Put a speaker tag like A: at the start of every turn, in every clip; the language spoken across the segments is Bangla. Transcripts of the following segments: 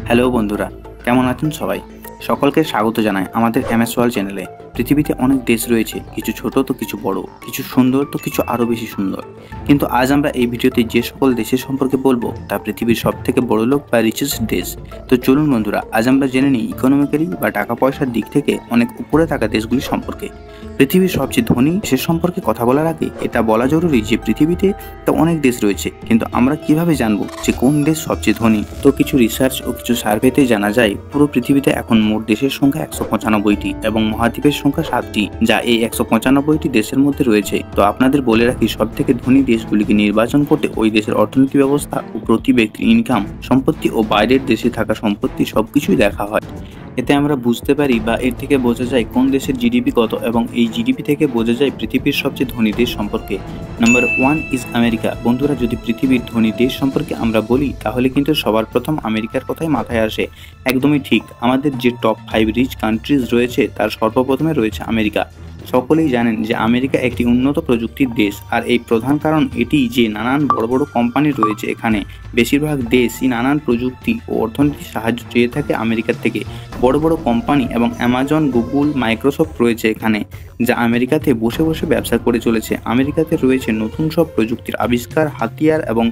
A: হ্যালো বন্ধুরা, কেমন আছেন সবাই? সকলকে স্বাগত জানাই আমাদের এমএস ওয়ার্ল্ড চ্যানেলে। পৃথিবীতে অনেক দেশ রয়েছে, কিছু ছোট তো কিছু বড়, কিছু সুন্দর তো কিছু আরও বেশি সুন্দর। কিন্তু আজ আমরা এই ভিডিওতে যে সকল দেশের সম্পর্কে বলবো তা পৃথিবীর সবথেকে বড়লোক বা রিচেস্ট দেশ। তো চলুন বন্ধুরা, আজ আমরা জেনে নিই ইকোনমিক্যালি বা টাকা পয়সার দিক থেকে অনেক উপরে থাকা দেশগুলি সম্পর্কে। পৃথিবীর সবচেয়ে ধনী দেশের সম্পর্কে কথা বলার আগে এটা বলা জরুরি যে পৃথিবীতে তো অনেক দেশ রয়েছে, কিন্তু আমরা কিভাবে জানবো যে কোন দেশ সবচেয়ে ধনী? তো কিছু রিসার্চ ও কিছু সার্ভেতে জানা যায় পুরো পৃথিবীতে এখন মোট দেশের সংখ্যা 195টি এবং মহাদ্বীপের সংখ্যা 7টি, যা এই 195টি দেশের মধ্যে রয়েছে। তো আপনাদের বলে রাখি, সব থেকে ধনী দেশগুলিকে নির্বাচন করতে ওই দেশের অর্থনীতি ব্যবস্থা ও প্রতি ব্যক্তির ইনকাম, সম্পত্তি ও বাইরের দেশে থাকা সম্পত্তি সবকিছুই দেখা হয়। এতে আমরা বুঝতে পারি বা এর থেকে বোঝা যায় কোন দেশের জিডিপি কত, এবং এই জিডিপি থেকে বোঝা যায় পৃথিবীর সবচেয়ে ধনী দেশ সম্পর্কে। Number 1 is America. বন্ধুরা, যদি পৃথিবীর ধনী দেশ সম্পর্কে আমরা বলি তাহলে কিন্তু সবার প্রথম আমেরিকার কথাই মাথায় আসে। একদমই ঠিক, আমাদের যে টপ 5 রিচ কান্ট্রিজ রয়েছে তার সর্বপ্রথমে রয়েছে আমেরিকা। সকলেই জানেন যে আমেরিকা একটি উন্নত প্রযুক্তির দেশ, আর এই প্রধান কারণ এটি যে নানান বড় বড় কোম্পানি রয়েছে এখানে। বেশিরভাগ দেশই নানান প্রযুক্তি ও অর্থনৈতিক সাহায্য চেয়ে থাকে আমেরিকার থেকে। বড় বড় কোম্পানি এবং অ্যামাজন, গুগল, মাইক্রোসফট রয়েছে এখানে, যা আমেরিকাতে বসে বসে ব্যবসা করে চলেছে। আমেরিকাতে রয়েছে নতুন সব প্রযুক্তির আবিষ্কার, হাতিয়ার এবং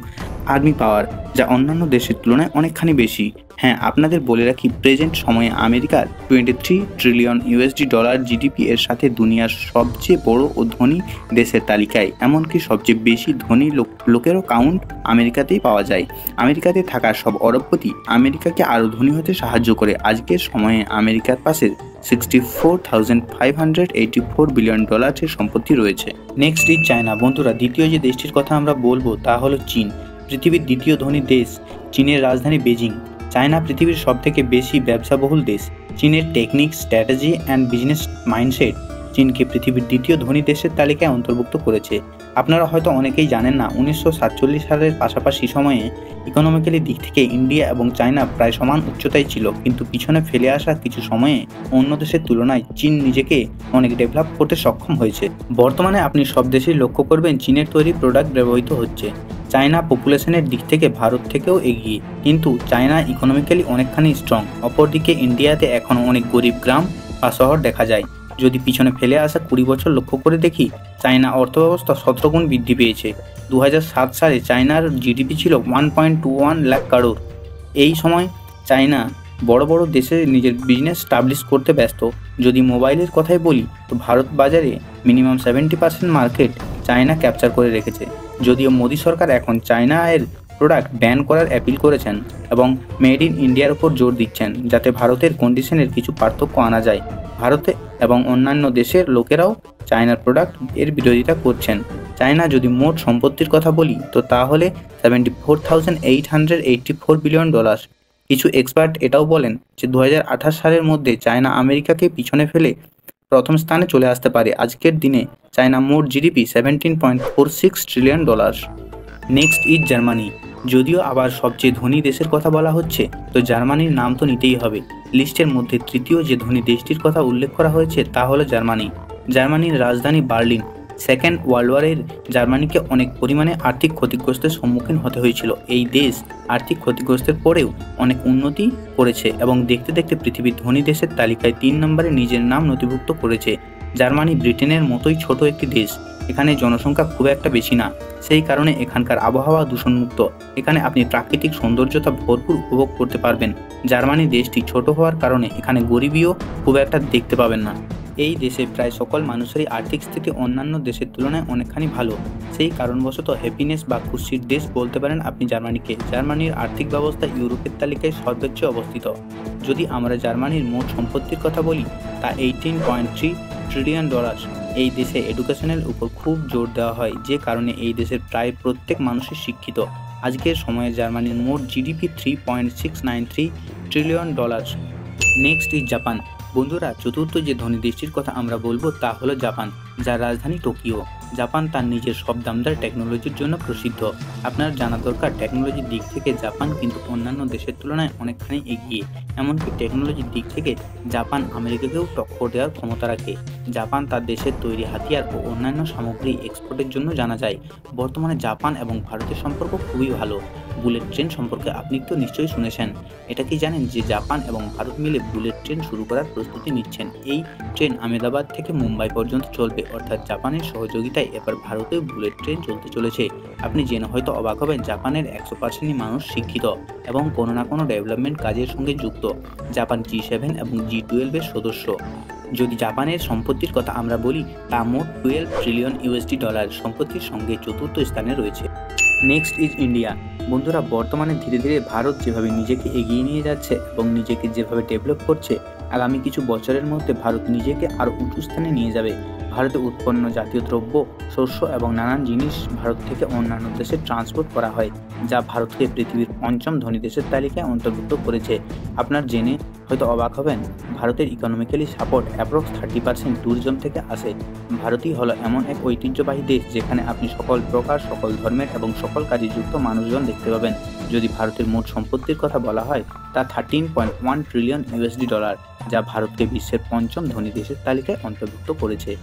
A: আর্মি পাওয়ার, যা অন্যান্য দেশের তুলনায় অনেকখানি বেশি। হ্যাঁ, আপনাদের বলে রাখি, প্রেজেন্ট সময়ে আমেরিকার 23 ট্রিলিয়ন ইউএসডি ডলার জিডিপি এর সাথে দুনিয়ার সবচেয়ে বড় ও ধনী দেশের তালিকায়। এমনকি সবচেয়ে বেশি ধনী লোকেরও কাউন্ট আমেরিকাতেই পাওয়া যায়। আমেরিকাতে থাকা সব অরবপতি আমেরিকাকে আরও ধনী হতে সাহায্য করে। আজকের সময়ে আমেরিকার পাশে $64,584 বিলিয়ন ডলারের সম্পত্তি রয়েছে। Next is China. বন্ধুরা, দ্বিতীয় যে দেশটির কথা আমরা বলবো তা হলো চীন। পৃথিবীর দ্বিতীয় ধনী দেশ, চীনের রাজধানী বেজিং। চায়না পৃথিবীর সবথেকে বেশি ব্যবসাবহুল দেশ। চীনের technique, strategy and business mindset চীনকে পৃথিবীর দ্বিতীয় ধনী দেশের তালিকায় অন্তর্ভুক্ত করেছে। আপনারা হয়তো অনেকেই জানেন না, 1947 সালের পাশাপাশি সময়ে ইকোনমিক্যালি দিক থেকে ইন্ডিয়া এবং চায়না প্রায় সমান উচ্চতায় ছিল, কিন্তু পিছনে ফেলে আসা কিছু সময়ে অন্য দেশের তুলনায় চীন নিজেকে অনেক ডেভেলপ করতে সক্ষম হয়েছে। বর্তমানে আপনি সব দেশেই লক্ষ্য করবেন চীনের তৈরি প্রোডাক্ট ব্যবহৃত হচ্ছে। চায়না পপুলেশনের দিক থেকে ভারত থেকেও এগিয়ে, কিন্তু চায়না ইকোনমিক্যালি অনেকখানি স্ট্রং। অপরদিকে ইন্ডিয়াতে এখনও অনেক গরিব গ্রাম বা শহর দেখা যায়। যদি পিছনে ফেলে আসা 20 বছর লক্ষ্য করে দেখি, চায়না অর্থব্যবস্থা 17 গুণ বৃদ্ধি পেয়েছে। 2007 সালে চায়নার জিডিপি ছিল 1.21 লাখ কারোর। এই সময় চায়না বড় বড় দেশে নিজের বিজনেস স্টাবলিশ করতে ব্যস্ত। যদি মোবাইলের কথাই বলি তো ভারত বাজারে মিনিমাম 70% মার্কেট চায়না ক্যাপচার করে রেখেছে। যদিও মোদী সরকার এখন চায়না এর প্রোডাক্ট ব্যান করার অ্যাপিল করেছেন এবং মেড ইন ইন্ডিয়ার উপর জোর দিচ্ছেন, যাতে ভারতের কন্ডিশনের কিছু পার্থক্য আনা যায়। ভারতে এবং অন্যান্য দেশের লোকেরাও চায়নার প্রোডাক্ট এর বিরোধিতা করছেন। চায়না যদি মোট সম্পত্তির কথা বলি তো তাহলে $74,884 বিলিয়ন ডলার। কিছু এক্সপার্ট এটাও বলেন যে 2028 সালের মধ্যে চায়না আমেরিকাকে পিছনে ফেলে প্রথম স্থানে চলে আসতে পারে। আজকের দিনে চায়না মোট GDP $17.46 trillion dollar. Next is Germany. যদিও আবার সবচেয়ে ধনী দেশের কথা বলা হচ্ছে, তো জার্মানির নাম তো নিতেই হবে। লিস্টের মধ্যে তৃতীয় যে ধনী দেশটির কথা উল্লেখ করা হয়েছে তা হলো জার্মানি। জার্মানির রাজধানী বার্লিন। সেকেন্ড ওয়ার্ল্ড ওয়ারের জার্মানিকে অনেক পরিমাণে আর্থিক ক্ষতিগ্রস্তের সম্মুখীন হতে হয়েছিল। এই দেশ আর্থিক ক্ষতিগ্রস্তের পরেও অনেক উন্নতি করেছে এবং দেখতে দেখতে পৃথিবীর ধনী দেশের তালিকায় 3 নম্বরে নিজের নাম নথিভুক্ত করেছে। জার্মানি ব্রিটেনের মতোই ছোট একটি দেশ। এখানে জনসংখ্যা খুব একটা বেশি না, সেই কারণে এখানকার আবহাওয়া দূষণমুক্ত। এখানে আপনি প্রাকৃতিক সৌন্দর্যতা ভরপুর উপভোগ করতে পারবেন। জার্মানি দেশটি ছোট হওয়ার কারণে এখানে গরিবিও খুব একটা দেখতে পাবেন না। এই দেশে প্রায় সকল মানুষেরই আর্থিক স্থিতি অন্যান্য দেশের তুলনায় অনেকখানি ভালো। সেই কারণবশত হ্যাপিনেস বা খুশির দেশ বলতে পারেন আপনি জার্মানিকে। জার্মানির আর্থিক ব্যবস্থা ইউরোপের তালিকায় সর্বোচ্চ অবস্থিত। যদি আমরা জার্মানির মোট সম্পত্তির কথা বলি তা $18.3 ট্রিলিয়ন ডলার। এই দেশে এডুকেশনের উপর খুব জোর দেওয়া হয়, যে কারণে এই দেশের প্রায় প্রত্যেক মানুষই শিক্ষিত। আজকের সময়ে জার্মানির মোট GDP $3.693 trillion dollar. Next is Japan. বন্ধুরা, চতুর্থ যে ধনী দেশটির কথা আমরা বলবো তা হলো জাপান। যার রাজধানী টোকিও। জাপান তার নিজের সব দামদার টেকনোলজির জন্য প্রসিদ্ধ। আপনার জানা দরকার, টেকনোলজির দিক থেকে জাপান কিন্তু অন্যান্য দেশের তুলনায় অনেকখানি এগিয়ে। এমনকি টেকনোলজির দিক থেকে জাপান আমেরিকাকেও টক্কর দেওয়ার ক্ষমতা রাখে। জাপান তার দেশের তৈরি হাতিয়ার ও অন্যান্য সামগ্রী এক্সপোর্টের জন্য জানা যায়। বর্তমানে জাপান এবং ভারতের সম্পর্ক খুবই ভালো। বুলেট ট্রেন সম্পর্কে আপনি তো নিশ্চয়ই শুনেছেন। এটা কি জানেন যে জাপান এবং ভারত মিলে বুলেট ট্রেন শুরু করার প্রস্তুতি নিচ্ছেন? এই ট্রেন আহমেদাবাদ থেকে মুম্বাই পর্যন্ত চলবে, অর্থাৎ জাপানের সহযোগিতায় এবার ভারতেও বুলেট ট্রেন চলতে চলেছে। আপনি জেনে হয়তো অবাক হবেন, জাপানের 100%ই মানুষ শিক্ষিত এবং কোনো না কোনো ডেভেলপমেন্ট কাজের সঙ্গে যুক্ত। জাপান G7 এবং G12 এর সদস্য। যদি জাপানের সম্পত্তির কথা আমরা বলি, তা মোট $12 ট্রিলিয়ন সম্পত্তির সঙ্গে চতুর্থ স্থানে রয়েছে। Next is India. বন্ধুরা, বর্তমানে ধীরে ধীরে ভারত যেভাবে নিজেকে এগিয়ে নিয়ে যাচ্ছে এবং নিজেকে যেভাবে ডেভেলপ করছে, আগামী কিছু বছরের মধ্যে ভারত নিজেকে আরও উঁচু স্থানে নিয়ে যাবে। ভারতে উৎপন্ন জাতীয় দ্রব্য, শস্য এবং নানান জিনিস ভারত থেকে অন্যান্য দেশে ট্রান্সপোর্ট করা হয়, যা ভারতকে পৃথিবীর 5ম ধনী দেশের তালিকায় অন্তর্ভুক্ত করেছে। আপনার জেনে হয়তো অবাক হবেন, ভারতের ইকোনমিক্যালি সাপোর্ট অ্যাপ্রক্স 30% ট্যুরিজম থেকে আসে। ভারতই হলো এমন এক ঐতিহ্যবাহী দেশ যেখানে আপনি সকল প্রকার, সকল ধর্মের এবং সকল কাজে যুক্ত মানুষজন দেখতে পাবেন। যদি ভারতের মোট সম্পত্তির কথা বলা হয়, তা $13.1 ট্রিলিয়ন, যা ভারতকে বিশ্বের 5ম ধনী দেশের তালিকায় অন্তর্ভুক্ত করেছে।